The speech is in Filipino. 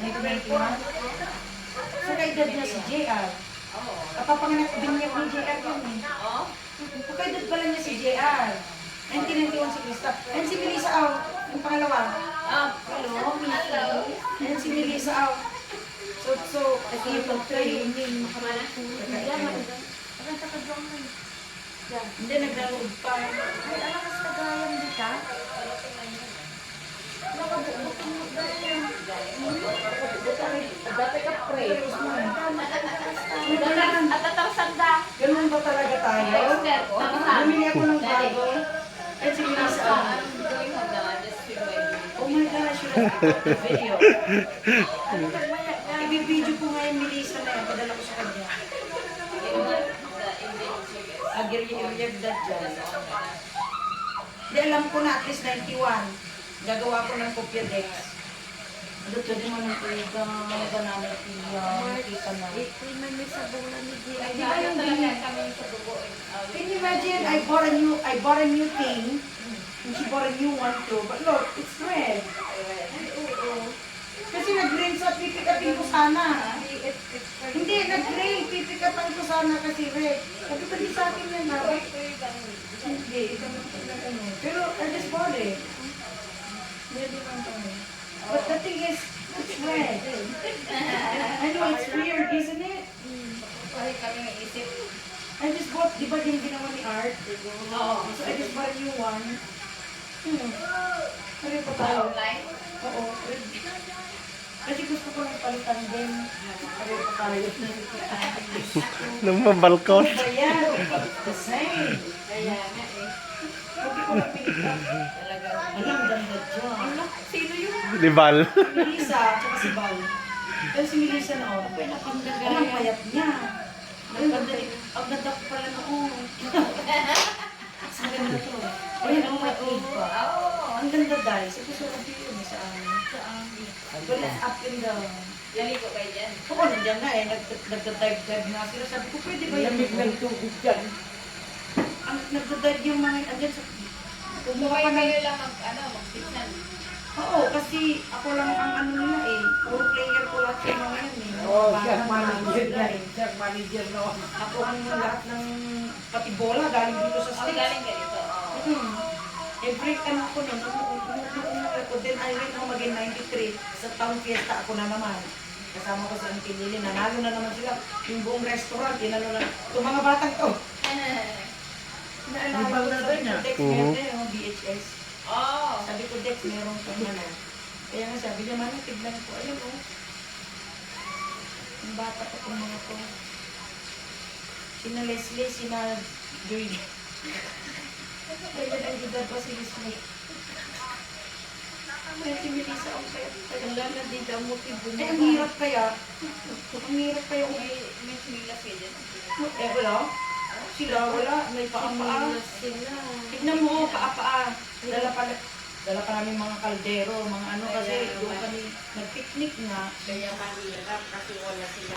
1991. So, kaedad niya si JR. Kapapanganak binyag ni JR yun eh. So, kaedad pala niya si JR. 1991 si Krista. And si Melissa Au, yung pangalawa. Hello, Missy. And si Melissa Au. So, ito training. Hindi, nagdalood pa. Ay, alam ka sa Tagayan di ka? Dati ka pray. At atang sanda. Ganun ba talaga tayo? Bumili ako ng bago. At si Melissa Au. Oh my gosh, you have to the video. I-video ko nga yung Melissa na yan. Padala ko sa kanya. Agir-iryag dad dyan. Di alam ko na at least 91. Gagawa ko ng kopya Dex. Ano to, di man ang kuliga, banana tiya, makita na. May may sabunan ni Gia. Di ba yung can you imagine, I bought a new thing, and she bought a new one too, but look, it's red. Kasi nag-green sa pipick upin ko sana. Hindi, nag-green, pipick upin ko sana kasi red. Sabi ko di sa akin yan na. Hindi, ito na ano. Pero I just bought it. Maybe lang ito. But the thing is, it's red. I know, it's weird, isn't it? I just bought, di ba yung ginawa ni Art? So I just bought a new one. Ano pa tayo? Oo. Kasi gusto ko ng palitan din. Ano pa tayo? Nung mabalkon. Ano ba yan? The same. Hindi ko napilitan. Alam, ganda dyan. Sino yun? Libal. Melissa, tsaka si Val. Pero si Melissa na ako. Alam, payat niya. Ang ganda ko pala noon. Ang ganda to. Ayan, ang matiig pa. Ang ganda dahil. Sa gusto ko yun sa amin. But it's up and down. Laligo kayo dyan. Oo, nandiyan nga eh. Nagda-dive nga sila. Sabi ko, pwede ba yung ng tubig dyan. ang nagda-dive yung mga andyan sa... Kumuha Kumuha pa ng... kayo lang mag-pizza. Oo, kasi ako lang ang ano nila eh. Puro player ko lahat yung mga yan eh. Oo, siya Mga manager bata, na eh. rin. Siya manager noon. Ako ang lahat ng pati bola galing dito sa States. Galing ka dito. Every ano ko nun, umuwi ko. Then I went home again 93. Sa town fiesta ako na naman. Kasama ko sa Auntie Lily. Nanalo na naman sila. Yung buong restaurant, inalo na. Itong mga batang to. Naalala ko sa Dex, meron na yung BHS. Sabi ko, Dex, meron ka na. Kaya nga sabi niya, Mami, tignan ko. Ayun o. Yung bata pa itong mga to. Sina Leslie, sina Joy. Kaya ang edad pa si Leslie. Kaya si Melissa, ang kaya na di daw mo tibun. Ay, ang hirap kaya. Ang hirap kaya. May similas kayo dyan. Eh, wala. Sila, wala. May paa-paa. Tignan mo, paa-paa. Dala pa namin mga kaldero, mga ano kasi doon kami nag-picnic nga. Kaya mahirap kasi wala sila.